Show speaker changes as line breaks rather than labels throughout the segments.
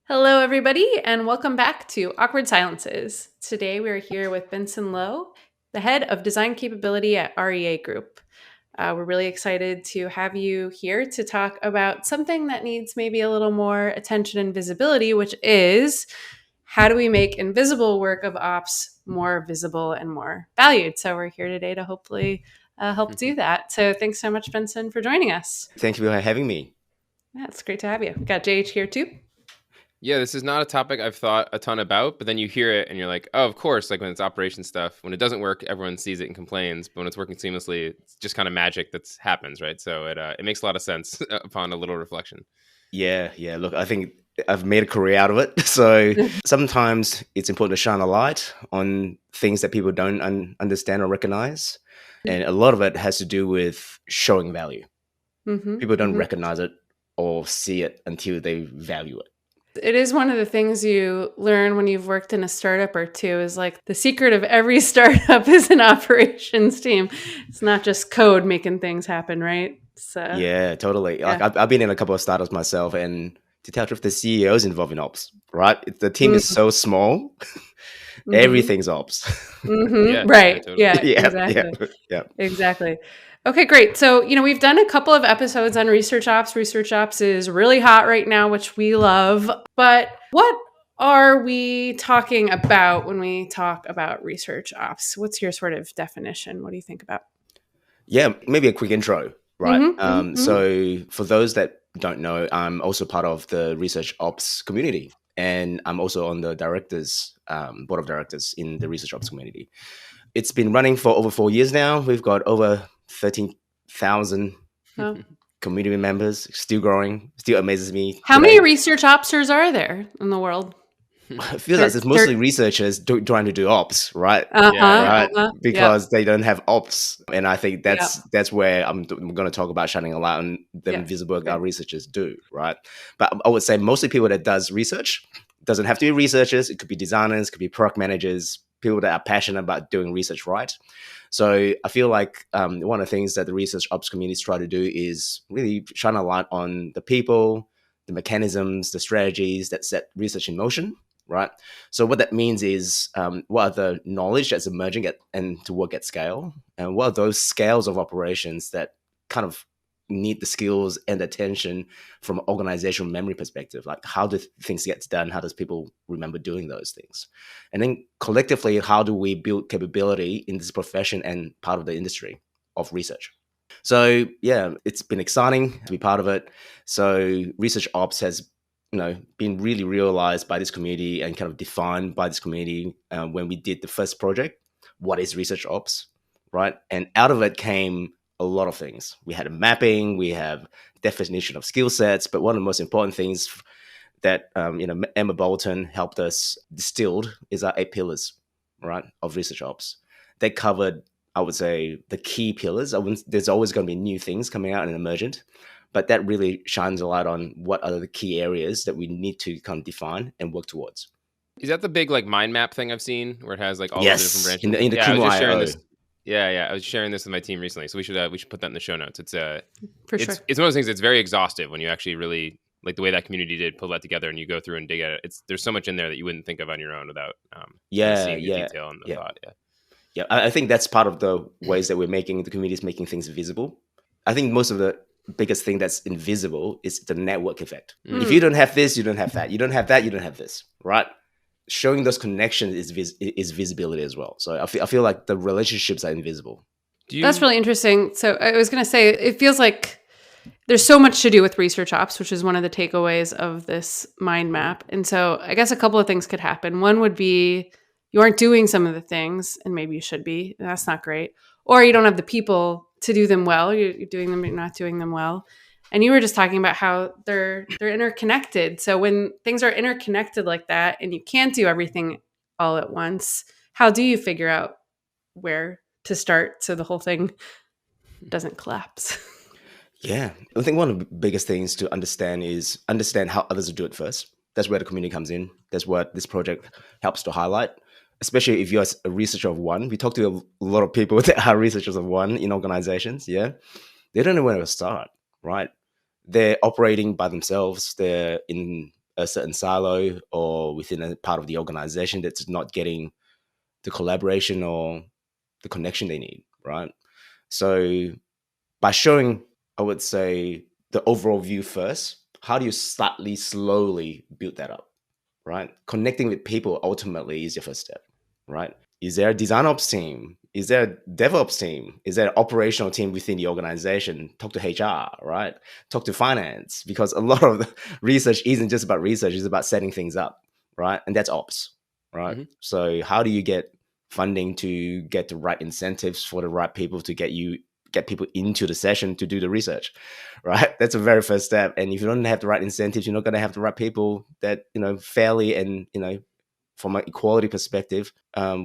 Hello, everybody, and welcome back to Awkward Silences. Today, we are here with Benson Low, the head of design capability at REA Group. We're really excited to have you here to talk about something that needs maybe a little more attention and visibility, which is how do we make invisible work of ops more visible and more valued? So, we're here today to hopefully help do that. So, thanks so much, Benson, for joining us.
Thank you for having me.
Yeah, it's great to have you. We got JH here too.
Yeah, this is not a topic I've thought a ton about, but then you hear it and you're like, oh, of course, like when it's operation stuff, when it doesn't work, everyone sees it and complains, but when it's working seamlessly, it's just kind of magic that happens, right? So it makes a lot of sense upon a little reflection.
Yeah. Look, I think I've made a career out of it. So sometimes it's important to shine a light on things that people don't understand or recognize. And a lot of it has to do with showing value. People don't recognize it or see it until they value it.
It is one of the things you learn when you've worked in a startup or two is like the secret of every startup is an operations team. It's not just code making things happen, right? So
Yeah, totally.
Yeah.
Like I've been in a couple of startups myself, and to tell the truth, the CEO is involved in ops, right? The team is so small, everything's ops.
Yeah,
Right.
totally.
Yeah, exactly. Okay, great. So, we've done a couple of episodes on research ops. Research ops is really hot right now, which we love. But what are we talking about when we talk about research ops? What's your sort of definition? What do you think about?
Yeah, maybe a quick intro, right?
Mhm.
So for those that don't know, I'm also part of the research ops community, and I'm also on the board of directors in the research ops community. It's been running for over 4 years now. We've got over 13,000
Oh.
community members, still growing, still amazes me.
How
today.
many research officers are there in the world?
It feels like it's mostly researchers trying to do ops, right?
Yeah.
Right,
Yep.
because they don't have ops, and I think
Yep.
that's where I'm going to talk about shining a light on the invisible work our researchers do, right? But I would say mostly people that does research doesn't have to be researchers. It could be designers, could be product managers, people that are passionate about doing research right. So I feel like one of the things that the research ops communities try to do is really shine a light on the people, the mechanisms, the strategies that set research in motion. Right. So what that means is what are the knowledge that's emerging and to work at scale? And what are those scales of operations that kind of need the skills and attention from an organizational memory perspective? Like how do things get done? How does people remember doing those things? And then collectively, how do we build capability in this profession and part of the industry of research? So yeah, it's been exciting to be part of it. So research ops has been really realized by this community and kind of defined by this community when we did the first project. What is research ops, right? And out of it came a lot of things. We had a mapping, we have definition of skill sets, but one of the most important things that Emma Bolton helped us distilled is our 8 pillars, right, of research ops. They covered, I would say, the key pillars. There's always going to be new things coming out and emergent. But that really shines a light on what are the key areas that we need to kind of define and work towards.
Is that the big like mind map thing I've seen where it has like all
yes,
the different branches?
in the
I was just sharing
Kumo.io.
this. Yeah, I was sharing this with my team recently, so we should put that in the show notes. It's
For
it's
sure.
one of those things that's very exhaustive when you actually really like the way that community did pull that together and you go through and dig at it. There's so much in there that you wouldn't think of on your own without seeing the detail and the thought.
Yeah, I think that's part of the ways that we're making the community is making things visible. I think most of the biggest thing that's invisible is the network effect. If you don't have this, you don't have that. You don't have that, you don't have this, right? Showing those connections is visibility as well. So I feel like the relationships are invisible.
That's really interesting. So I was going to say, it feels like there's so much to do with research ops, which is one of the takeaways of this mind map. And so I guess a couple of things could happen. One would be you aren't doing some of the things, and maybe you should be. That's not great. Or you don't have the people to do them well. You're doing them, but you're not doing them well. And you were just talking about how they're interconnected. So when things are interconnected like that, and you can't do everything all at once, how do you figure out where to start so the whole thing doesn't collapse?
Yeah, I think one of the biggest things to understand is understand how others do it first. That's where the community comes in. That's what this project helps to highlight. Especially if you're a researcher of one. We talk to a lot of people that are researchers of one in organizations. Yeah, they don't know where to start, right? They're operating by themselves. They're in a certain silo or within a part of the organization that's not getting the collaboration or the connection they need, right? So by showing, I would say, the overall view first, how do you slightly, slowly build that up, right? Connecting with people ultimately is your first step, right? Is there a design ops team? Is there a DevOps team? Is there an operational team within the organization? Talk to HR, right? Talk to finance, because a lot of the research isn't just about research, it's about setting things up, right? And that's ops, right?
Mhm.
So how do you get funding to get the right incentives for the right people to get people into the session to do the research, right? That's a very first step. And if you don't have the right incentives, you're not going to have the right people that, fairly and, from an equality perspective,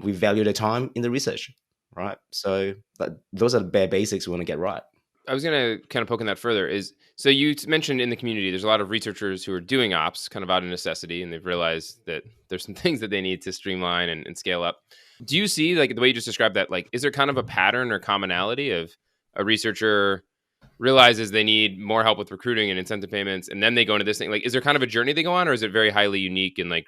we value their time in the research, right? So those are the bare basics we want to get right.
I was going to kind of poke in that further so you mentioned in the community, there's a lot of researchers who are doing ops kind of out of necessity, and they've realized that there's some things that they need to streamline and scale up. Do you see, like the way you just described that, like, is there kind of a pattern or commonality of a researcher realizes they need more help with recruiting and incentive payments, and then they go into this thing? Like, is there kind of a journey they go on, or is it very highly unique and like,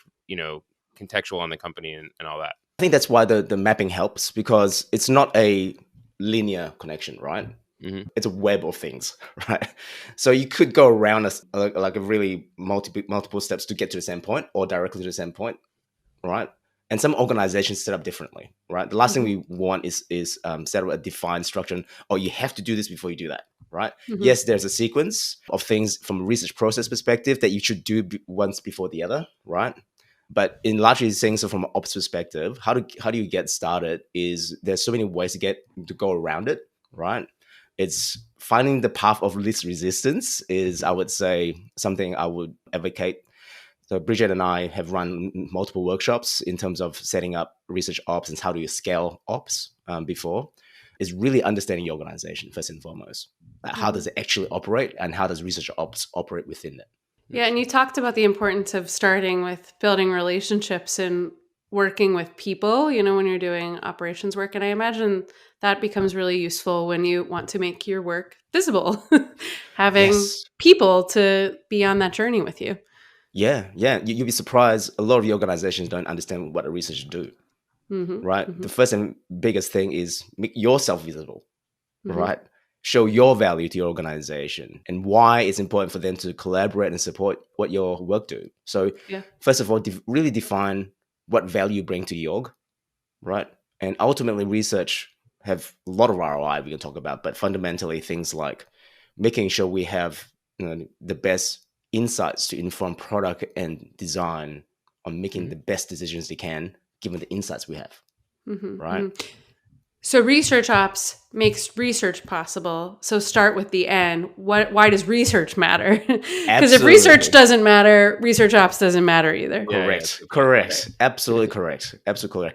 contextual on the company and all that?
I think that's why the mapping helps, because it's not a linear connection, right?
Mm-hmm.
It's a web of things, right? So you could go around like a really multiple steps to get to the same point, or directly to the same point, right? And some organizations set up differently, right? The last thing we want is set up a defined structure. Oh, you have to do this before you do that, right? Yes, there's a sequence of things from a research process perspective that you should do once before the other, right? But in largely saying, so from an ops perspective, how do you get started? Is there's so many ways to go around it, right? It's finding the path of least resistance is, I would say, something I would advocate. So Bridget and I have run multiple workshops in terms of setting up research ops and how do you scale ops before. Is really understanding your organization first and foremost. How does it actually operate, and how does research ops operate within it?
Yeah, and you talked about the importance of starting with building relationships and working with people, when you're doing operations work. And I imagine that becomes really useful when you want to make your work visible, having people to be on that journey with you.
Yeah. You'll be surprised. A lot of the organizations don't understand what a researcher do, right? The first and biggest thing is make yourself visible, right? Show your value to your organization and why it's important for them to collaborate and support what your work do. So first of all, really define what value you bring to your org, right? And ultimately research have a lot of ROI we can talk about, but fundamentally things like making sure we have the best insights to inform product and design on making the best decisions they can given the insights we have, right?
So research ops makes research possible. So start with the end. Why does research matter? Because if research doesn't matter, research ops doesn't matter either.
Correct. Absolutely correct.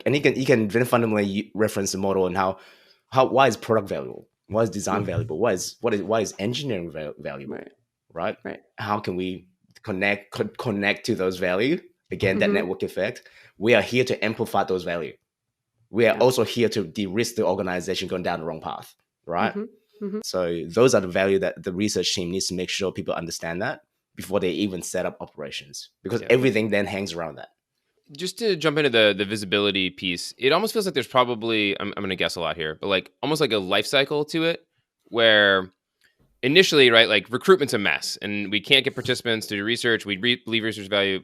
And you can very fundamentally reference the model and how why is product valuable? Why is design valuable? Why is engineering valuable? Right? How can we connect to those value? Again, that network effect. We are here to amplify those value. We are also here to de-risk the organization going down the wrong path, right? So those are the value that the research team needs to make sure people understand that before they even set up operations, because everything then hangs around that.
Just to jump into the visibility piece, it almost feels like there's probably, I'm going to guess a lot here, but like almost like a life cycle to it where initially, right, like recruitment's a mess and we can't get participants to do research. We believe research value.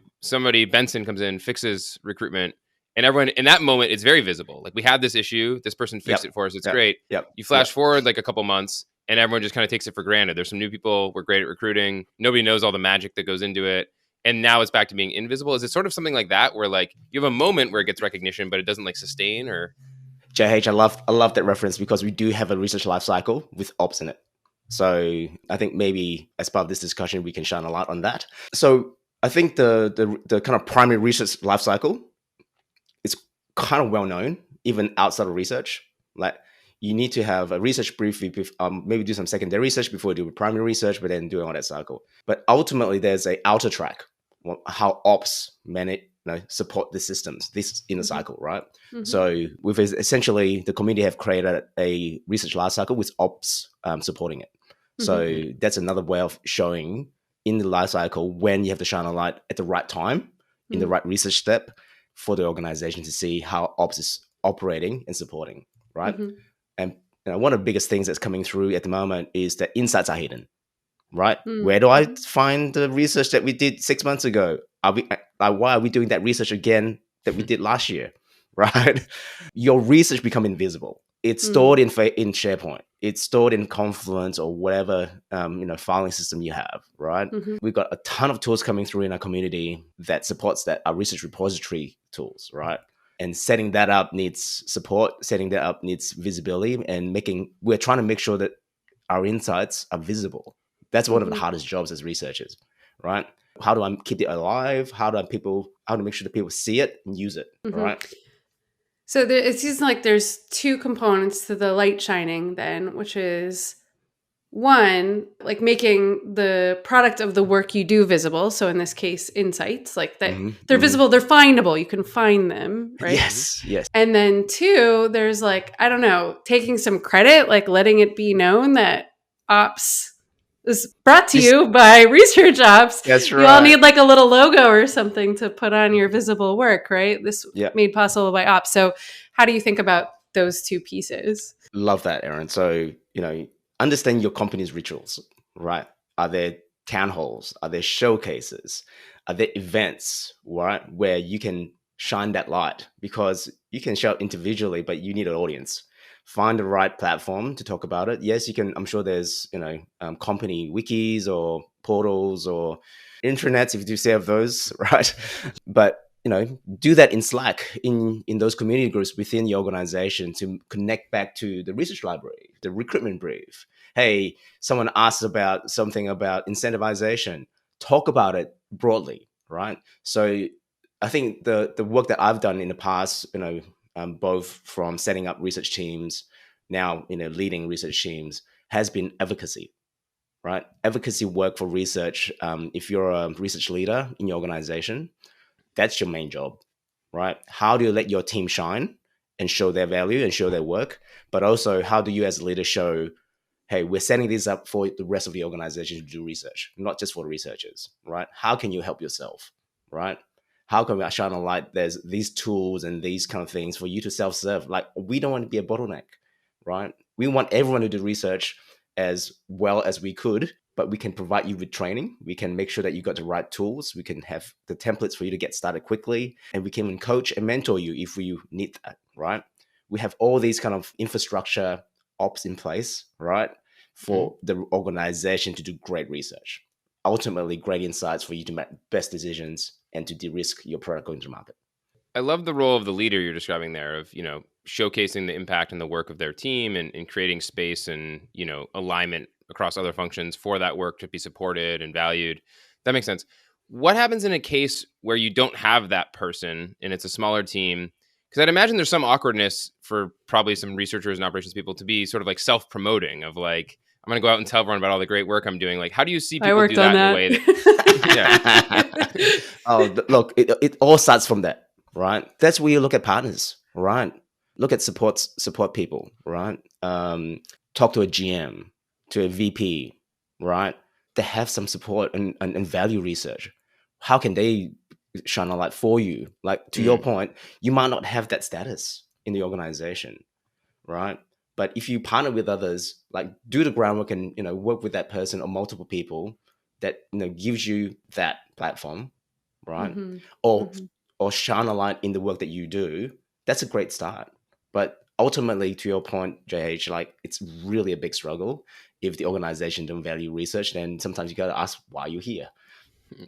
Benson comes in, fixes recruitment. And everyone in that moment, it's very visible. Like we had this issue, this person fixed it for us. It's great. You flash forward like a couple months and everyone just kind of takes it for granted. There's some new people. We're great at recruiting. Nobody knows all the magic that goes into it. And now it's back to being invisible. Is it sort of something like that where like you have a moment where it gets recognition, but it doesn't like sustain or?
JH, I love that reference because we do have a research life cycle with ops in it. So I think maybe as part of this discussion, we can shine a light on that. So I think the kind of primary research life cycle is kind of well known, even outside of research. Like you need to have a research brief, maybe do some secondary research before you do primary research, but then doing all that cycle. But ultimately, there's a outer track, how ops manage, support the systems, this inner cycle, right? So we've essentially, the community have created a research life cycle with ops supporting it. So that's another way of showing in the life cycle when you have to shine a light at the right time, in the right research step for the organization to see how ops is operating and supporting, right? And one of the biggest things that's coming through at the moment is that insights are hidden, right? Where do I find the research that we did 6 months ago? Why are we doing that research again that we did last year, right? Your research become invisible. It's stored in SharePoint. It's stored in Confluence or whatever filing system you have, right? We've got a ton of tools coming through in our community that supports that, our research repository tools, right? And setting that up needs support. Setting that up needs visibility, and we're trying to make sure that our insights are visible. That's one of the hardest jobs as researchers, right? How do I keep it alive? How to make sure that people see it and use it, right?
So it seems like there's two components to the light shining then, which is one, like making the product of the work you do visible. So in this case, insights, like that they're visible, they're findable. You can find them, right?
Yes.
And then two, there's like, I don't know, taking some credit, like letting it be known that ops is brought to you by research ops.
That's right.
You all need like a little logo or something to put on your visible work, right? This made possible by ops. So how do you think about those two pieces?
Love that, Erin. So, understand your company's rituals, right? Are there town halls? Are there showcases? Are there events, right, where you can shine that light? Because you can show individually, but you need an audience. Find the right platform to talk about it. Yes, you can. I'm sure there's, company wikis or portals or intranets, if you do have those, right? But, do that in Slack, in those community groups within your organization to connect back to the research library, the recruitment brief. Hey, someone asks about something about incentivization. Talk about it broadly, right? So I think the work that I've done in the past, both from setting up research teams, now leading research teams, has been advocacy, right? Advocacy work for research. If you're a research leader in your organization, that's your main job, right? How do you let your team shine and show their value and show their work? But also, how do you as a leader show, hey, we're setting this up for the rest of the organization to do research, not just for the researchers, right? How can you help yourself, right? How can we shine a light? There's these tools and these kind of things for you to self-serve. Like, we don't want to be a bottleneck, right? We want everyone to do research as well as we could, but we can provide you with training. We can make sure that you got the right tools. We can have the templates for you to get started quickly, and we can coach and mentor you if you need that, right? We have all these kind of infrastructure ops in place, right, for the organization to do great research. Ultimately, great insights for you to make best decisions and to de-risk your product going to market.
I love the role of the leader you're describing there of, showcasing the impact and the work of their team and creating space and, alignment across other functions for that work to be supported and valued. That makes sense. What happens in a case where you don't have that person and it's a smaller team? Because I'd imagine there's some awkwardness for probably some researchers and operations people to be sort of like self-promoting of like, I'm going to go out and tell everyone about all the great work I'm doing. Like, how do you see people do that in a way that...
Oh, look, it all starts from that, right? That's where you look at partners, right? Look at support people, right? Talk to a GM, to a VP, right? They have some support and value research. How can they shine a light for you? Like, to your point, you might not have that status in the organization, right? But if you partner with others, like do the groundwork and work with that person or multiple people that gives you that platform, right? Or shine a light in the work that you do, that's a great start. But ultimately, to your point, JH, like it's really a big struggle. If the organization don't value research, then sometimes you got to ask why you're here,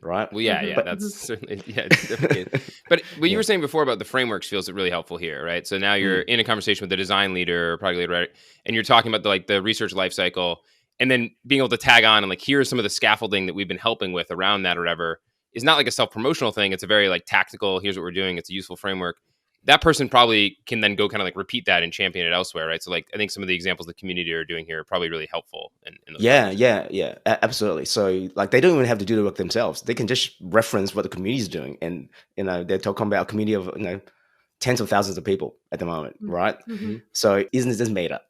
right?
Well, yeah, that's certainly, it's definitely. But what you were saying before about the frameworks feels really helpful here, right? So now you're in a conversation with the design leader or product leader, right? And you're talking about the research lifecycle, and then being able to tag on and like, here's some of the scaffolding that we've been helping with around that or whatever, is not like a self-promotional thing. It's a very like tactical, here's what we're doing. It's a useful framework. That person probably can then go kind of like repeat that and champion it elsewhere, right? So like, I think some of the examples the community are doing here are probably really helpful.
Absolutely. So like, they don't even have to do the work themselves. They can just reference what the community is doing, and they're talking about a community of tens of thousands of people at the moment, right? So isn't it just made up?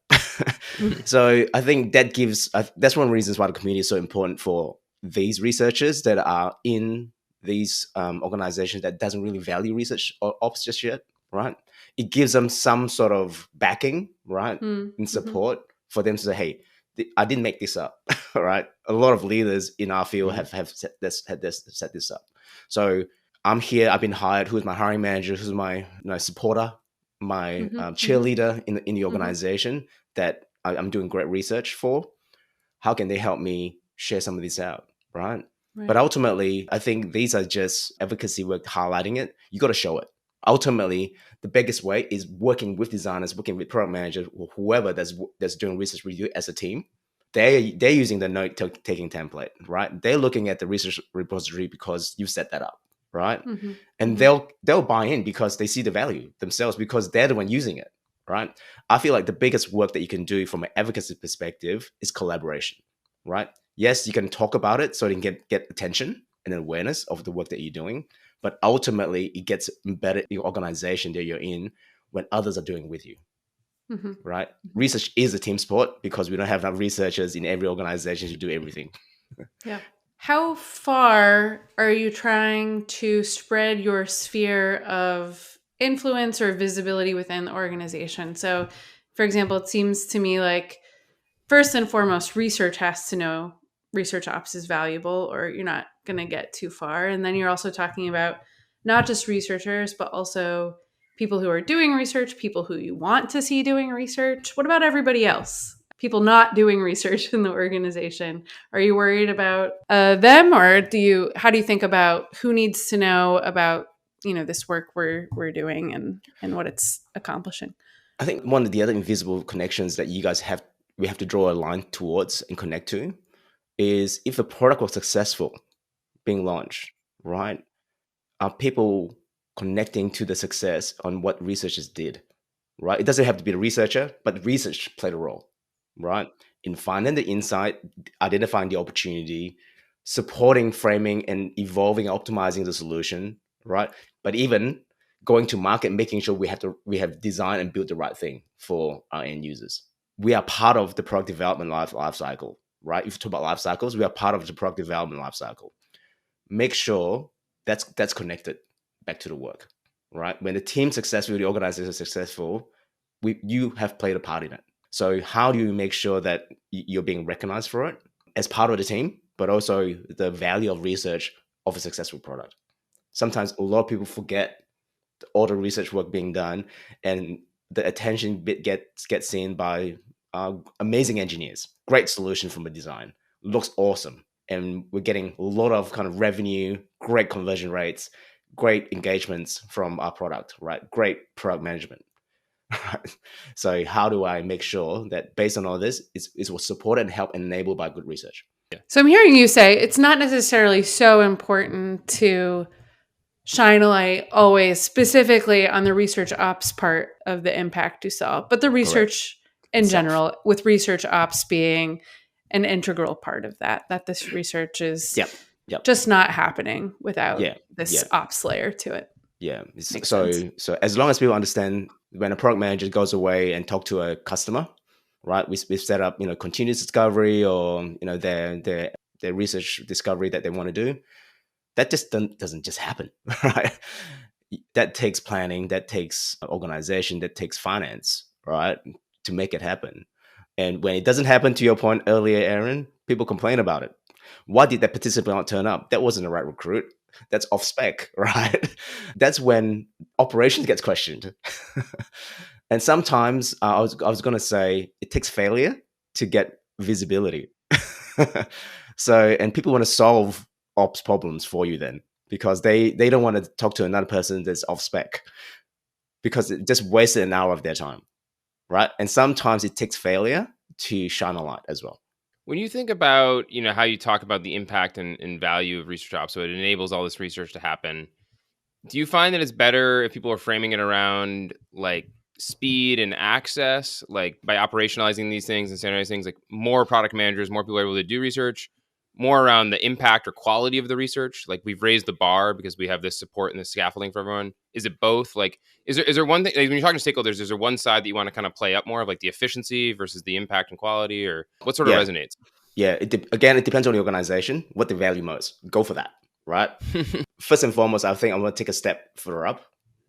So I think that gives that's one of the reasons why the community is so important for these researchers that are in these organizations that doesn't really value research or ops just yet, right? It gives them some sort of backing, right, and support for them to say, hey, I didn't make this up, all right? A lot of leaders in our field have set this up. So I'm here, I've been hired, who's my hiring manager, who's my supporter, my cheerleader in the organization that I'm doing great research for. How can they help me share some of this out, right? But ultimately, I think these are just advocacy work highlighting it. You got to show it. Ultimately, the biggest way is working with designers, working with product managers, or whoever that's doing research review as a team. They're using the note-taking template, right? They're looking at the research repository because you set that up, right? And they'll buy in because they see the value themselves because they're the one using it, right? I feel like the biggest work that you can do from an advocacy perspective is collaboration, right? Yes, you can talk about it so you can get attention and awareness of the work that you're doing, but ultimately it gets embedded in your organization that you're in when others are doing with you, right? Research is a team sport because we don't have enough researchers in every organization to do everything.
Yeah. How far are you trying to spread your sphere of influence or visibility within the organization? So, for example, it seems to me like first and foremost, research has to know research ops is valuable or you're not going to get too far. And then you're also talking about not just researchers, but also people who are doing research, people who you want to see doing research. What about everybody else? People not doing research in the organization. Are you worried about them, or how do you think about who needs to know about this work we're doing and what it's accomplishing?
I think one of the other invisible connections that we have to draw a line towards and connect to is if the product was successful being launched, right? Are people connecting to the success on what researchers did, right? It doesn't have to be the researcher, but research played a role, right? In finding the insight, identifying the opportunity, supporting framing and evolving, optimizing the solution, right? But even going to market, making sure we have designed and built the right thing for our end users. We are part of the product development life cycle, right? If you talk about life cycles, we are part of the product development life cycle. Make sure that's connected back to the work, right? When the team's successful, the organization is successful, you have played a part in it. So how do you make sure that you're being recognized for it as part of the team, but also the value of research of a successful product? Sometimes a lot of people forget all the research work being done, and the attention bit gets seen by amazing engineers. Great solution from a design, looks awesome, and we're getting a lot of kind of revenue, great conversion rates, great engagements from our product, right? Great product management. So how do I make sure that based on all this, it was supported and helped enabled by good research?
Yeah. So I'm hearing you say it's not necessarily so important to shine a light always specifically on the research ops part of the impact you saw, but the research in general, with research ops being an integral part of that this research is just not happening without this ops layer to it.
Yeah. So as long as people understand when a product manager goes away and talk to a customer, right? We've set up, continuous discovery or, their research discovery that they want to do. That just doesn't just happen, right? That takes planning, that takes organization, that takes finance, right? To make it happen. And when it doesn't happen, to your point earlier, Erin, people complain about it. Why did that participant not turn up? That wasn't the right recruit. That's off spec, right? That's when operations gets questioned. And sometimes I was going to say it takes failure to get visibility. So, and people want to solve ops problems for you then because they don't want to talk to another person that's off spec because it just wasted an hour of their time, right? And sometimes it takes failure to shine a light as well.
When you think about, how you talk about the impact and value of research ops, so it enables all this research to happen, do you find that it's better if people are framing it around like speed and access, like by operationalizing these things and standardizing things, like more product managers, more people are able to do research, more around the impact or quality of the research? Like we've raised the bar because we have this support and this scaffolding for everyone. Is it both? Like, is there one thing, like when you're talking to stakeholders, is there one side that you want to kind of play up more of like the efficiency versus the impact and quality, or what sort of resonates?
Yeah, again, it depends on the organization, what they value most. Go for that, right? First and foremost, I think I'm going to take a step further up,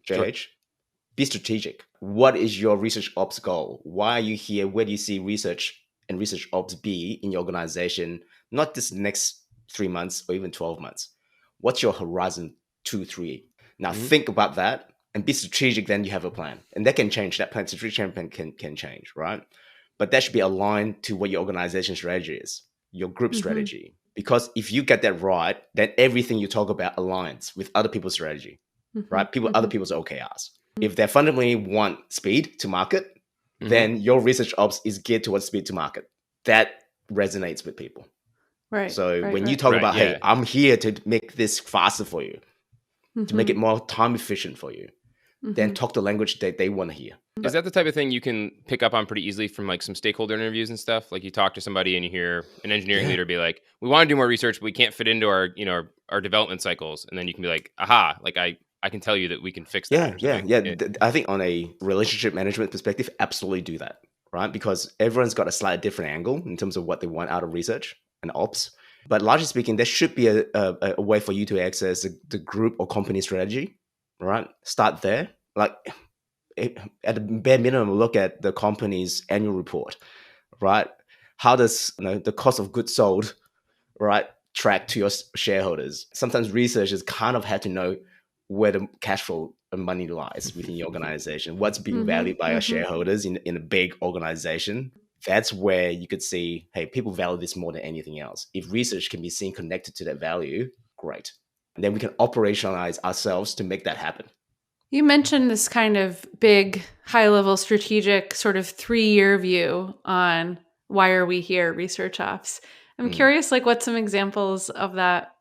JH.
Sure.
Be strategic. What is your research ops goal? Why are you here? Where do you see research and research ops be in your organization? Not this next 3 months or even 12 months. What's your horizon 2, 3? Now think about that and be strategic. Then you have a plan, and that can change. That plan, strategic plan can change, right? But that should be aligned to what your organization strategy is, your group strategy. Because if you get that right, then everything you talk about aligns with other people's strategy, right? Other people's OKRs. If they fundamentally want speed to market, then your research ops is geared towards speed to market. That resonates with people.
Right.
So when you talk about, hey, I'm here to make this faster for you, to make it more time efficient for you, then talk the language that they want to hear.
Is that the type of thing you can pick up on pretty easily from like some stakeholder interviews and stuff? Like you talk to somebody and you hear an engineering leader be like, we want to do more research, but we can't fit into our, our development cycles. And then you can be like, aha, like I can tell you that we can fix that.
Yeah. I think on a relationship management perspective, absolutely do that, right? Because everyone's got a slightly different angle in terms of what they want out of research and ops. But largely speaking, there should be a way for you to access the group or company strategy, right? Start there. Like at the bare minimum, look at the company's annual report, right? How does the cost of goods sold, right, track to your shareholders? Sometimes researchers kind of have to know where the cash flow and money lies within your organization. What's being valued by your shareholders in a big organization? That's where you could see, hey, people value this more than anything else. If research can be seen connected to that value, great. And then we can operationalize ourselves to make that happen.
You mentioned this kind of big, high-level strategic sort of 3-year view on why are we here, research ops. I'm curious, like, what some examples of that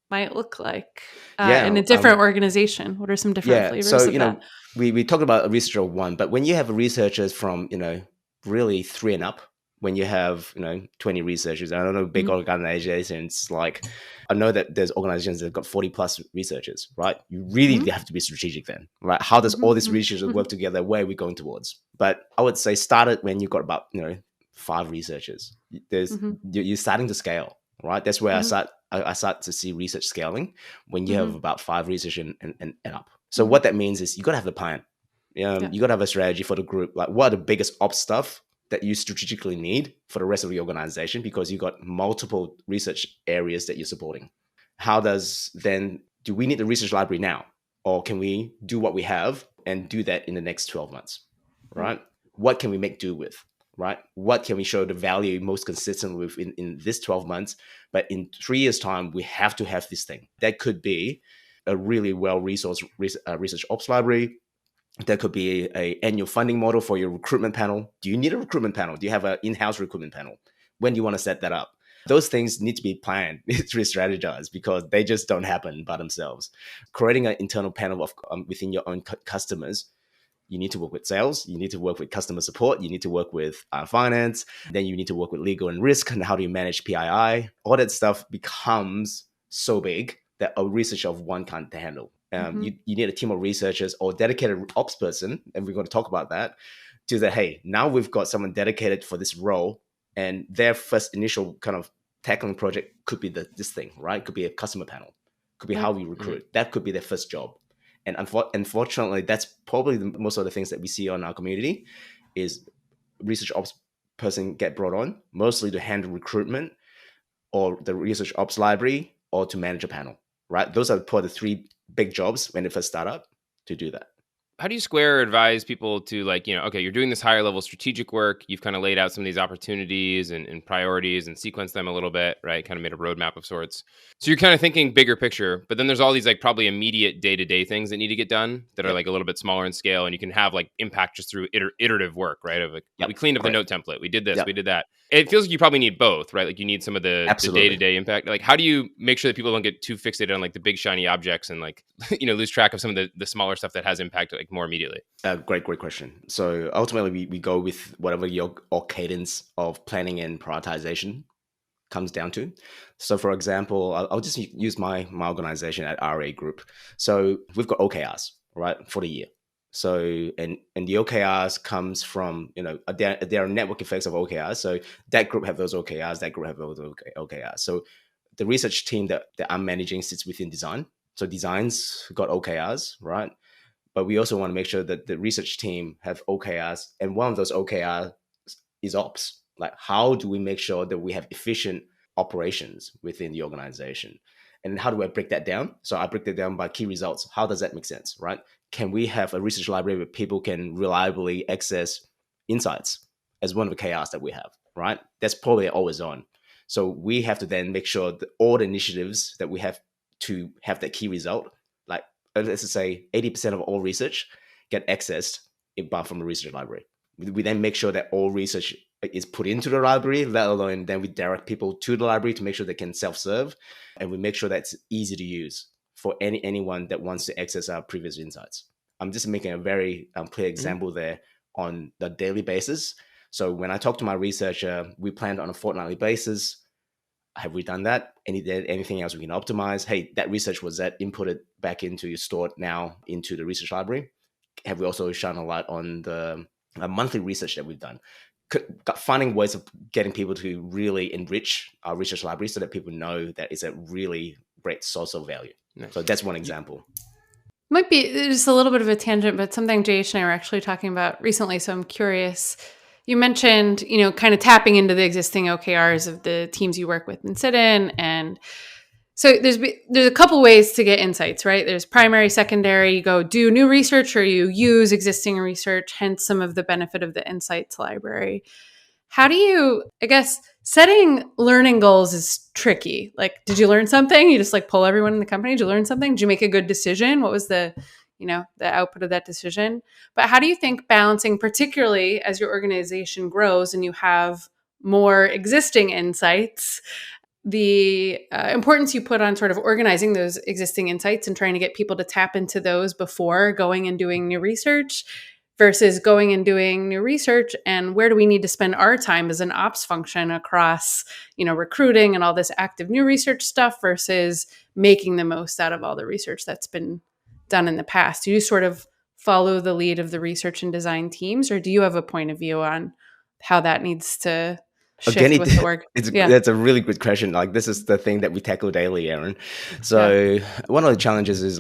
might look like in a different organization. What are some different flavors of that?
We talked about a researcher 1, but when you have researchers from, really 3 and up, when you have, 20 researchers, I don't know, big organizations, like I know that there's organizations that have got 40 plus researchers, right? You really have to be strategic then, right? How does all these researchers work together? Where are we going towards? But I would say start it when you've got about, 5 researchers. You're starting to scale, right? That's where I start to see research scaling when you have about 5 researchers and up. So what that means is you got to have a plan. You got to have a strategy for the group. Like, what are the biggest ops stuff that you strategically need for the rest of the organization, because you've got multiple research areas that you're supporting? How do we need the research library now? Or can we do what we have and do that in the next 12 months, right? What can we make do with, right? What can we show the value most consistent with in this 12 months? But in 3 years' time, we have to have this thing. That could be a really well-resourced research ops library. There could be a annual funding model for your recruitment panel. Do you need a recruitment panel? Do you have an in-house recruitment panel? When do you want to set that up? Those things need to be planned, to be strategized, because they just don't happen by themselves. Creating an internal panel of within your own customers, you need to work with sales, you need to work with customer support, you need to work with finance, then you need to work with legal and risk, and how do you manage PII? All that stuff becomes so big that a researcher of 1 can't handle. You need a team of researchers or dedicated ops person, and we're going to talk about that, to say, hey, now we've got someone dedicated for this role, and their first initial kind of tackling project could be this thing, right? Could be a customer panel, could be how we recruit. That could be their first job. And unfortunately, that's probably most of the things that we see on our community is research ops person get brought on, mostly to handle recruitment or the research ops library or to manage a panel, right? Those are probably the 3 big jobs when they first start up to do that.
How do you square or advise people to, like, okay, you're doing this higher level strategic work. You've kind of laid out some of these opportunities and priorities and sequenced them a little bit, right? Kind of made a roadmap of sorts. So you're kind of thinking bigger picture, but then there's all these like probably immediate day-to-day things that need to get done that are like a little bit smaller in scale, and you can have like impact just through iterative work, right? Of like, we cleaned up the note template. We did this, we did that. It feels like you probably need both, right? Like you need some of the day-to-day impact. Like, how do you make sure that people don't get too fixated on like the big shiny objects and like, lose track of some of the smaller stuff that has impact like more immediately?
Great question. So ultimately we go with whatever your cadence of planning and prioritization comes down to. So for example, I'll just use my organization at REA Group. So we've got OKRs, right, for the year. So and the OKRs comes from, there are network effects of OKRs. So that group have those OKRs, that group have those OKRs. So the research team that I'm managing sits within design. So design's got OKRs, right? But we also want to make sure that the research team have OKRs, and one of those OKRs is ops. Like, how do we make sure that we have efficient operations within the organization? And how do I break that down? So I break that down by key results. How does that make sense, right? Can we have a research library where people can reliably access insights as one of the KRs that we have, right? That's probably always on. So we have to then make sure that all the initiatives that we have to have that key result, like let's say 80% of all research get accessed from the research library. We then make sure that all research is put into the library, let alone then we direct people to the library to make sure they can self-serve, and we make sure that's easy to use for anyone that wants to access our previous insights. I'm just making a very clear example there on the daily basis. So when I talk to my researcher, we planned on a fortnightly basis. Have we done that? Anything else we can optimize? Hey, that research was that inputted back into your stored now into the research library. Have we also shone a light on the monthly research that we've done? Finding ways of getting people to really enrich our research library so that people know that it's a really great source of value. Nice. So that's one example.
Might be just a little bit of a tangent, but something JH and I were actually talking about recently. So I'm curious. You mentioned, kind of tapping into the existing OKRs of the teams you work with and sit in. And so there's a couple ways to get insights, right? There's primary, secondary, you go do new research or you use existing research, hence some of the benefit of the insights library. How do you, setting learning goals is tricky. Like, did you learn something? You just pull everyone in the company. Did you learn something? Did you make a good decision? What was the output of that decision? But how do you think balancing, particularly as your organization grows and you have more existing insights, the importance you put on sort of organizing those existing insights and trying to get people to tap into those before going and doing new research versus going and doing new research, and where do we need to spend our time as an ops function across, recruiting and all this active new research stuff versus making the most out of all the research that's been done in the past? Do you sort of follow the lead of the research and design teams, or do you have a point of view on how that needs to shift with the org?
That's a really good question. Like, this is the thing that we tackle daily, Erin. So one of the challenges is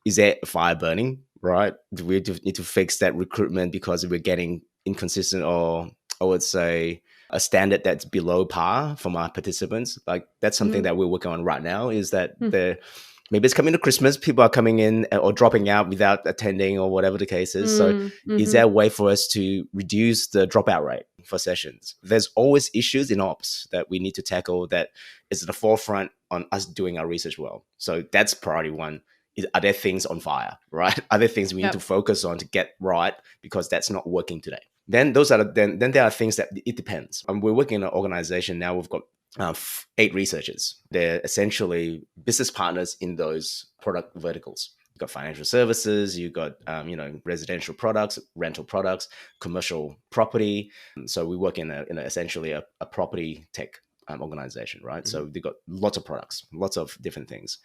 is there fire burning? Right? Do we need to fix that recruitment because we're getting inconsistent, or I would say a standard that's below par from our participants? Like, that's something that we're working on right now, is that maybe it's coming to Christmas, people are coming in or dropping out without attending or whatever the case is. So is there a way for us to reduce the dropout rate for sessions? There's always issues in ops that we need to tackle that is at the forefront on us doing our research well. So that's priority one. Are there things on fire, right? Are there things we need to focus on to get right because that's not working today? Then then there are things that it depends. We're working in an organization now. We've got 8 researchers. They're essentially business partners in those product verticals. You've got financial services, you've got residential products, rental products, commercial property. So we work in essentially a property tech organization, right? So they've got lots of products, lots of different things.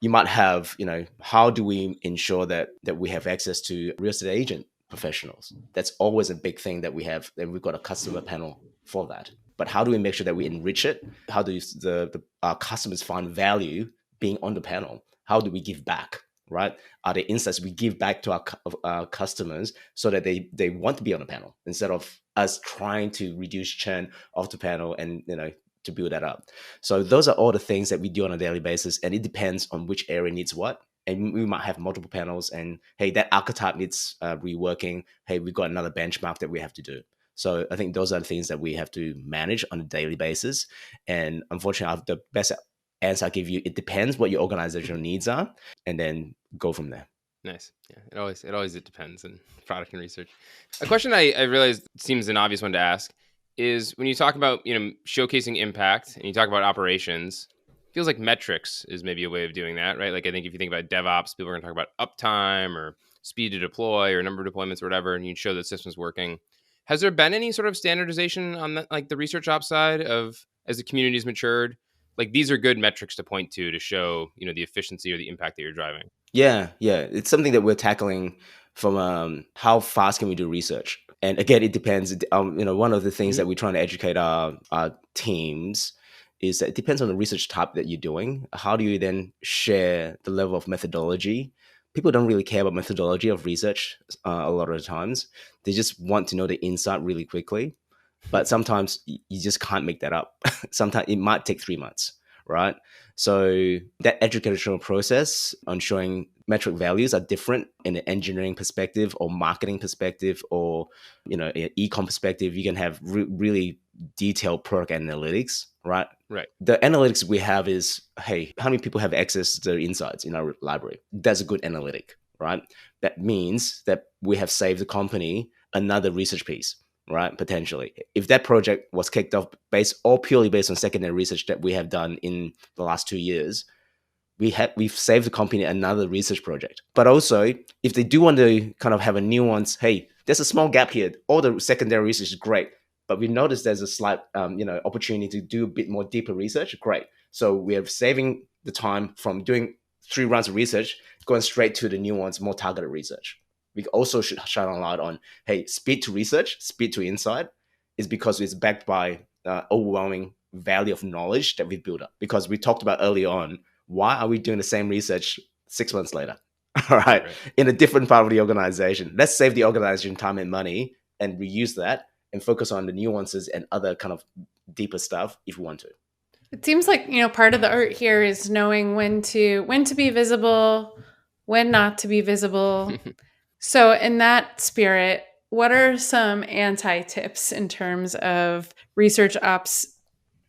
You might have, how do we ensure that we have access to real estate agent professionals? That's always a big thing that we have, and we've got a customer panel for that. But how do we make sure that we enrich it? How do our customers find value being on the panel? How do we give back, right? Are there insights we give back to our customers so that they want to be on the panel instead of us trying to reduce churn off the panel and, to build that up? So those are all the things that we do on a daily basis, and it depends on which area needs what. And we might have multiple panels, and hey, that archetype needs reworking. Hey, we've got another benchmark that we have to do. So I think those are the things that we have to manage on a daily basis. And unfortunately, the best answer I give you, it depends what your organizational needs are, and then go from there.
Nice. Yeah, it always depends on product and research. A question I realize seems an obvious one to ask is when you talk about, showcasing impact and you talk about operations, it feels like metrics is maybe a way of doing that, right? Like, I think if you think about DevOps, people are going to talk about uptime or speed to deploy or number of deployments or whatever, and you show the system's working. Has there been any sort of standardization on the research ops side of, as the community's matured? Like, these are good metrics to point to show, the efficiency or the impact that you're driving.
Yeah. It's something that we're tackling from how fast can we do research. And again, it depends. One of the things that we're trying to educate our teams is that it depends on the research type that you're doing. How do you then share the level of methodology? People don't really care about methodology of research a lot of the times. They just want to know the insight really quickly. But sometimes you just can't make that up. Sometimes it might take 3 months, right? So that educational process on showing metric values are different in an engineering perspective or marketing perspective or, an e-com perspective. You can have really detailed product analytics, right?
Right.
The analytics we have is, hey, how many people have access to the insights in our library? That's a good analytic, right? That means that we have saved the company another research piece, right? Potentially. If that project was kicked off purely based on secondary research that we have done in the last 2 years, we've saved the company another research project. But also, if they do want to kind of have a nuance, hey, there's a small gap here. All the secondary research is great, but we noticed there's a slight opportunity to do a bit more deeper research. Great. So we are saving the time from doing 3 rounds of research, going straight to the nuance, more targeted research. We also should shine a light on, hey, speed to research, speed to insight is because it's backed by overwhelming value of knowledge that we've built up. Because we talked about early on, why are we doing the same research 6 months later? All right. In a different part of the organization. Let's save the organization time and money and reuse that and focus on the nuances and other kind of deeper stuff if we want to.
It seems like, part of the art here is knowing when to be visible, when not to be visible. So in that spirit, what are some anti-tips in terms of research ops,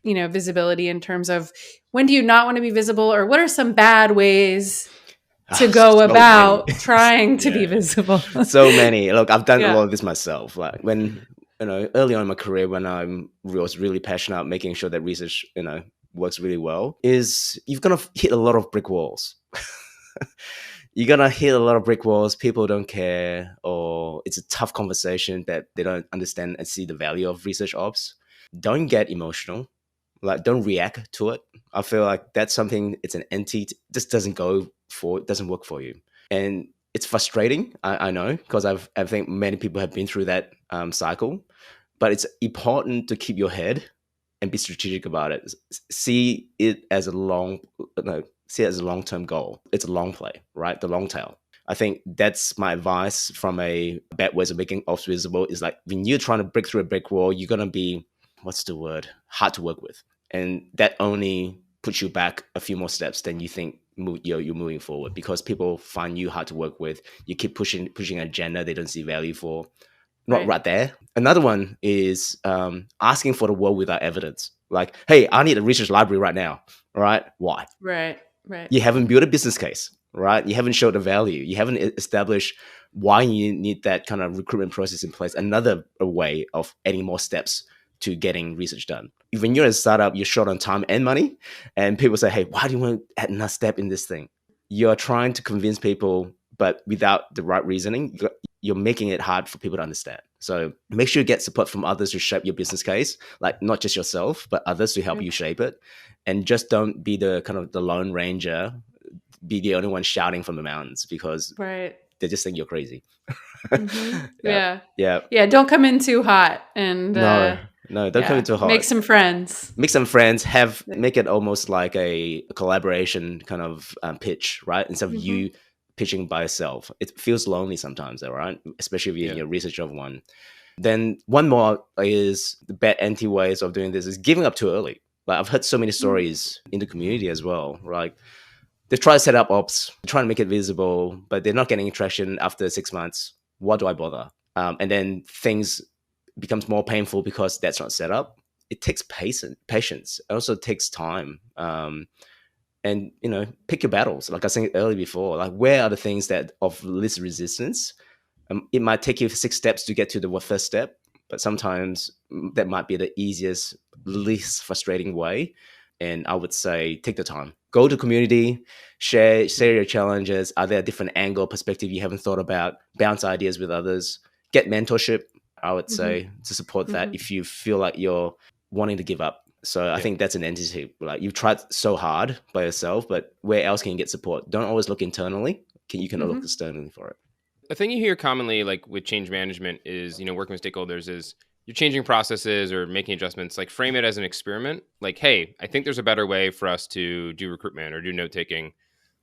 visibility, in terms of when do you not want to be visible, or what are some bad ways to go about trying to be visible?
So many. Look, I've done a lot of this myself. Like when, early on in my career, when I was really passionate about making sure that research, works really well, is you're going to hit a lot of brick walls. You're going to hit a lot of brick walls. People don't care, or it's a tough conversation that they don't understand and see the value of research ops. Don't get emotional. Like, don't react to it. I feel like that's something, it's an entity, just doesn't work for you. And it's frustrating, I know, because I think many people have been through that cycle. But it's important to keep your head and be strategic about it. See it as a long-term goal. It's a long play, right? The long tail. I think that's my advice from a bad ways of making ops visible is like when you're trying to break through a brick wall, you're going to be, hard to work with. And that only puts you back a few more steps than you think you're moving forward, because people find you hard to work with. You keep pushing an agenda they don't see value for. Not right there. Another one is asking for the world without evidence. Like, hey, I need a research library right now. Right? Why?
Right.
You haven't built a business case, right? You haven't showed the value. You haven't established why you need that kind of recruitment process in place. Another way of adding more steps to getting research done. When you're a startup, you're short on time and money, and people say, hey, why do you want to add another step in this thing? You're trying to convince people, but without the right reasoning, you're making it hard for people to understand. So make sure you get support from others to shape your business case, like not just yourself, but others to help you shape it. And just don't be the kind of the lone ranger, be the only one shouting from the mountains, because they just think you're crazy.
Mm-hmm. Yeah. Don't come in too hot. And
no, don't come in too hot.
Make some friends.
Make it almost like a collaboration kind of pitch, right? Instead of you pitching by yourself. It feels lonely sometimes, though, right? Especially if you're in your research of one. Then one more is the bad anti-ways of doing this is giving up too early. Like I've heard so many stories in the community as well, right? They try to set up ops, try to make it visible, but they're not getting traction after 6 months. What do I bother? And then things becomes more painful because that's not set up. It takes patience. It also takes time. And, pick your battles. Like I said earlier before, like where are the things that of least resistance? It might take you 6 steps to get to the first step, but sometimes that might be the easiest, least frustrating way. And I would say take the time. Go to community, share your challenges. Are there a different angle, perspective you haven't thought about? Bounce ideas with others. Get mentorship, I would say, to support that if you feel like you're wanting to give up. So I think that's an entity. Like you've tried so hard by yourself, but where else can you get support? Don't always look internally. You can look externally for it.
A thing you hear commonly, like with change management, is working with stakeholders is you're changing processes or making adjustments. Like frame it as an experiment. Like, hey, I think there's a better way for us to do recruitment or do note taking.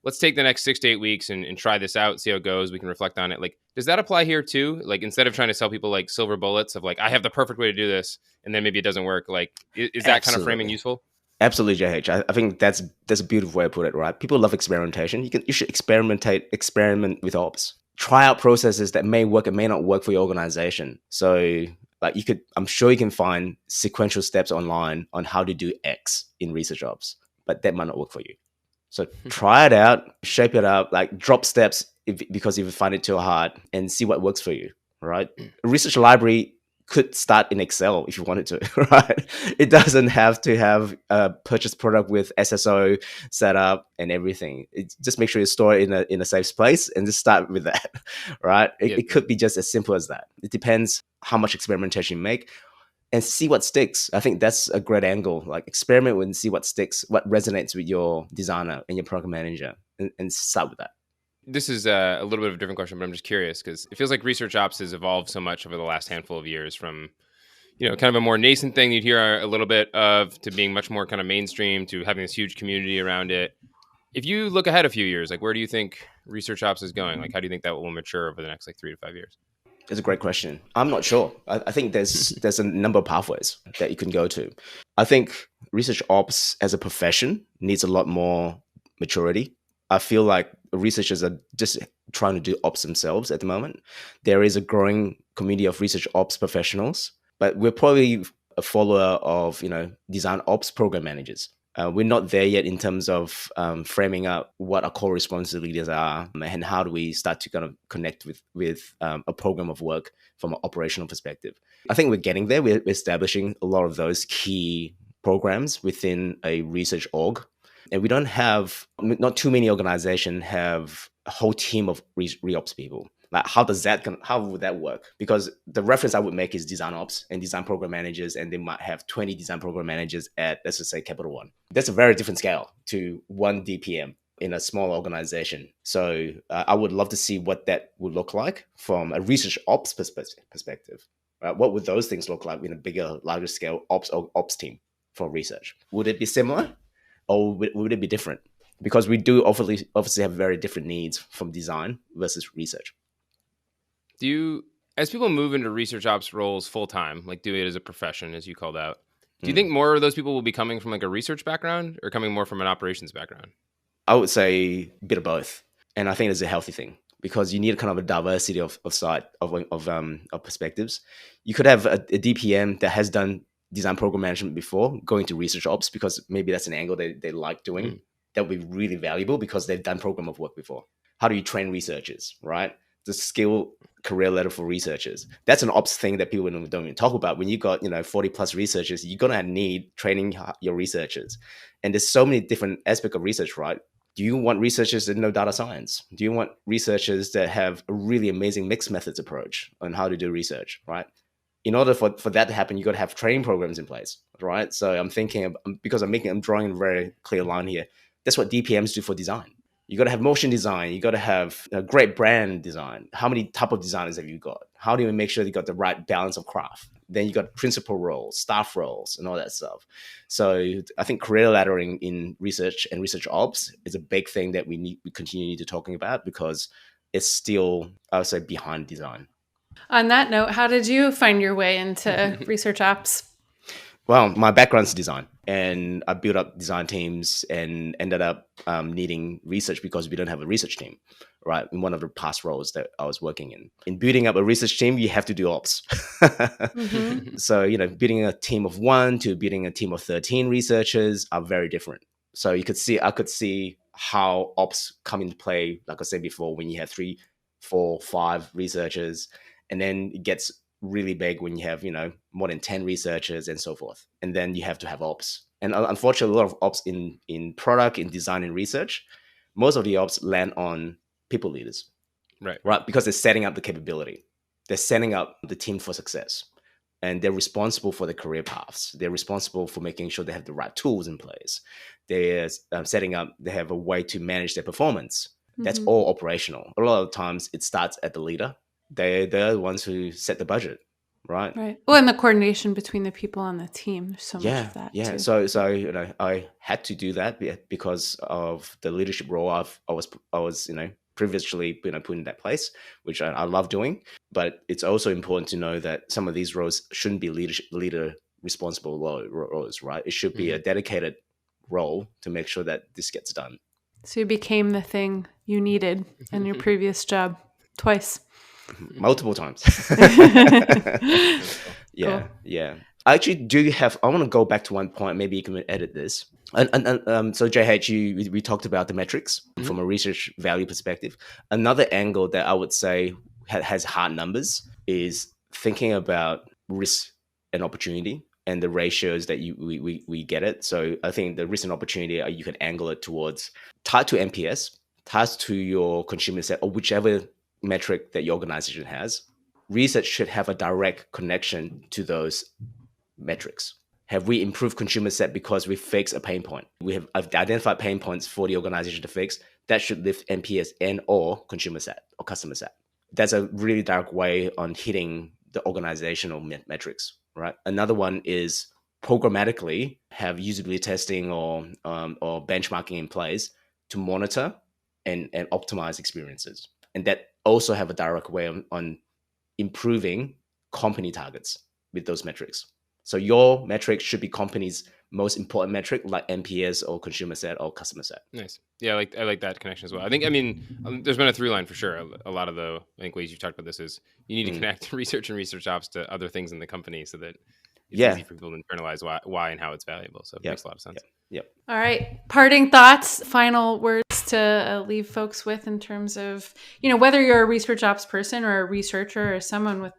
Let's take the next 6 to 8 weeks and try this out, see how it goes. We can reflect on it. Like, does that apply here too? Like, instead of trying to sell people like silver bullets of like, I have the perfect way to do this, and then maybe it doesn't work. Like, is that kind of framing useful?
Absolutely, JH. I think that's a beautiful way to put it, right? People love experimentation. You should experiment with ops. Try out processes that may work and may not work for your organization. So like I'm sure you can find sequential steps online on how to do X in research ops, but that might not work for you. So try it out, shape it up, like drop steps because if you find it too hard, and see what works for you, right? A research library could start in Excel if you wanted to, right? It doesn't have to have a purchase product with SSO set up and everything. Just make sure you store it in a safe place and just start with that, right? It could be just as simple as that. It depends how much experimentation you make and see what sticks. I think that's a great angle. Like experiment with and see what sticks, what resonates with your designer and your program manager, and start with that.
This is a little bit of a different question, but I'm just curious because it feels like research ops has evolved so much over the last handful of years from, kind of a more nascent thing you'd hear a little bit of to being much more kind of mainstream to having this huge community around it. If you look ahead a few years, like where do you think research ops is going? Like, how do you think that will mature over the next 3 to 5 years?
It's a great question. I'm not sure. I think there's a number of pathways that you can go to. I think research ops as a profession needs a lot more maturity. I feel like researchers are just trying to do ops themselves at the moment. There is a growing community of research ops professionals, but we're probably a follower of, design ops program managers. We're not there yet in terms of framing up what our core responsibilities are and how do we start to kind of connect with a program of work from an operational perspective. I think we're getting there. We're establishing a lot of those key programs within a research org. And we don't have, not too many organizations have a whole team of re-ops people. Like, how would that work? Because the reference I would make is design ops and design program managers, and they might have 20 design program managers at, let's just say, Capital One. That's a very different scale to one DPM in a small organization. So I would love to see what that would look like from a research ops perspective. What would those things look like in a bigger, larger scale ops team for research? Would it be similar? Or would it be different? Because we do obviously have very different needs from design versus research.
As people move into research ops roles full time, like do it as a profession, as you called out, do you think more of those people will be coming from like a research background or coming more from an operations background?
I would say a bit of both, and I think it's a healthy thing because you need kind of a diversity of perspectives. You could have a DPM that has done design program management before going to research ops because maybe that's an angle they like doing. That would be really valuable because they've done program of work before. How do you train researchers, right? The skill career ladder for researchers. That's an ops thing that people don't even talk about. When you got 40 plus researchers, you're gonna need training your researchers. And there's so many different aspects of research, right? Do you want researchers that know data science? Do you want researchers that have a really amazing mixed methods approach on how to do research, right? In order for that to happen, you got to have training programs in place, right? So I'm thinking, because I'm drawing a very clear line here. That's what DPMs do for design. You got to have motion design. You got to have a great brand design. How many type of designers have you got? How do you make sure you got the right balance of craft? Then you got principal roles, staff roles, and all that stuff. So I think career laddering in research and research ops is a big thing that we continue to talking about because it's still, I would say, behind design.
On that note, how did you find your way into research ops?
Well, my background's design, and I built up design teams and ended up needing research because we don't have a research team, right? In one of the past roles that I was working in. In building up a research team, you have to do ops. So, building a team of 1 to building a team of 13 researchers are very different. So I could see how ops come into play, like I said before, when you have 3, 4, 5 researchers, and then it gets really big when you have, more than 10 researchers and so forth. And then you have to have ops. And unfortunately, a lot of ops in product, in design and research, most of the ops land on people leaders. Right. Because they're setting up the capability. They're setting up the team for success. And they're responsible for the career paths. They're responsible for making sure they have the right tools in place. They're setting up, they have a way to manage their performance. That's all operational. A lot of times it starts at the leader. They're the ones who set the budget, right?
Right. Well, and the coordination between the people on the team. There's so much of that too.
So I had to do that because of the leadership role I was previously put in that place, which I love doing. But it's also important to know that some of these roles shouldn't be leader responsible roles, right? It should be a dedicated role to make sure that this gets done.
So you became the thing you needed in your previous job twice.
Multiple times.
Cool.
Yeah. I actually I want to go back to one point. Maybe you can edit this. So JH, we talked about the metrics from a research value perspective. Another angle that I would say has hard numbers is thinking about risk and opportunity and the ratios that we get it. So I think the risk and opportunity, you can angle it towards tied to NPS, tied to your consumer set, or whichever metric that your organization has. Research should have a direct connection to those metrics. Have we improved consumer set because we fixed a pain point? We have identified pain points for the organization to fix. That should lift NPS and or consumer set or customer set. That's a really direct way on hitting the organizational metrics, right? Another one is programmatically have usability testing or benchmarking in place to monitor and optimize experiences. And that also have a direct way on improving company targets with those metrics. So your metric should be company's most important metric, like NPS or consumer set or customer set.
Nice. Yeah, I like that connection as well. There's been a through line for sure. A lot of the ways you've talked about this is you need to connect research and research ops to other things in the company so that it's easy for people to internalize why and how it's valuable. So it makes a lot of sense.
Yep.
All right. Parting thoughts, final words to leave folks with in terms of, whether you're a research ops person or a researcher or someone with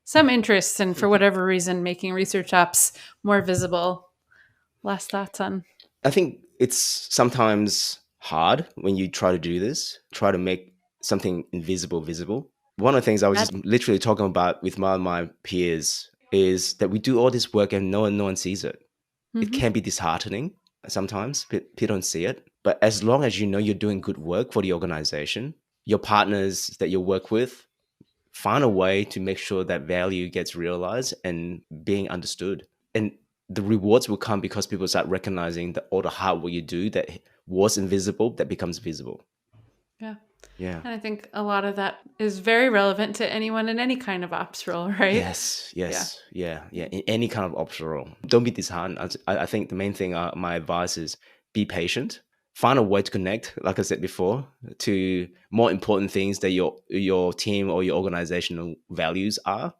some interests and for whatever reason making research ops more visible. Last thoughts on?
I think it's sometimes hard when you try to do this, try to make something invisible visible. One of the things I was just literally talking about with my peers is that we do all this work and no one sees it. It can be disheartening sometimes. People don't see it. But as long as you know you're doing good work for the organization, your partners that you work with, find a way to make sure that value gets realized and being understood. And the rewards will come because people start recognizing that all the hard work you do that was invisible, that becomes visible. Yeah.
And I think a lot of that is very relevant to anyone in any kind of ops role, right?
Yes. Yeah. In any kind of ops role. Don't be disheartened. I think the main thing, my advice is be patient. Find a way to connect, like I said before, to more important things that your team or your organizational values are,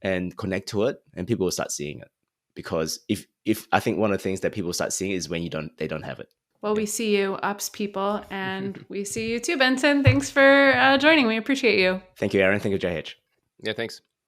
and connect to it, and people will start seeing it. Because if I think one of the things that people start seeing is when they don't have it.
Well, we see you, ops people, and we see you too, Benson. Thanks for joining. We appreciate you.
Thank you, Erin. Thank you, JH.
Yeah, thanks.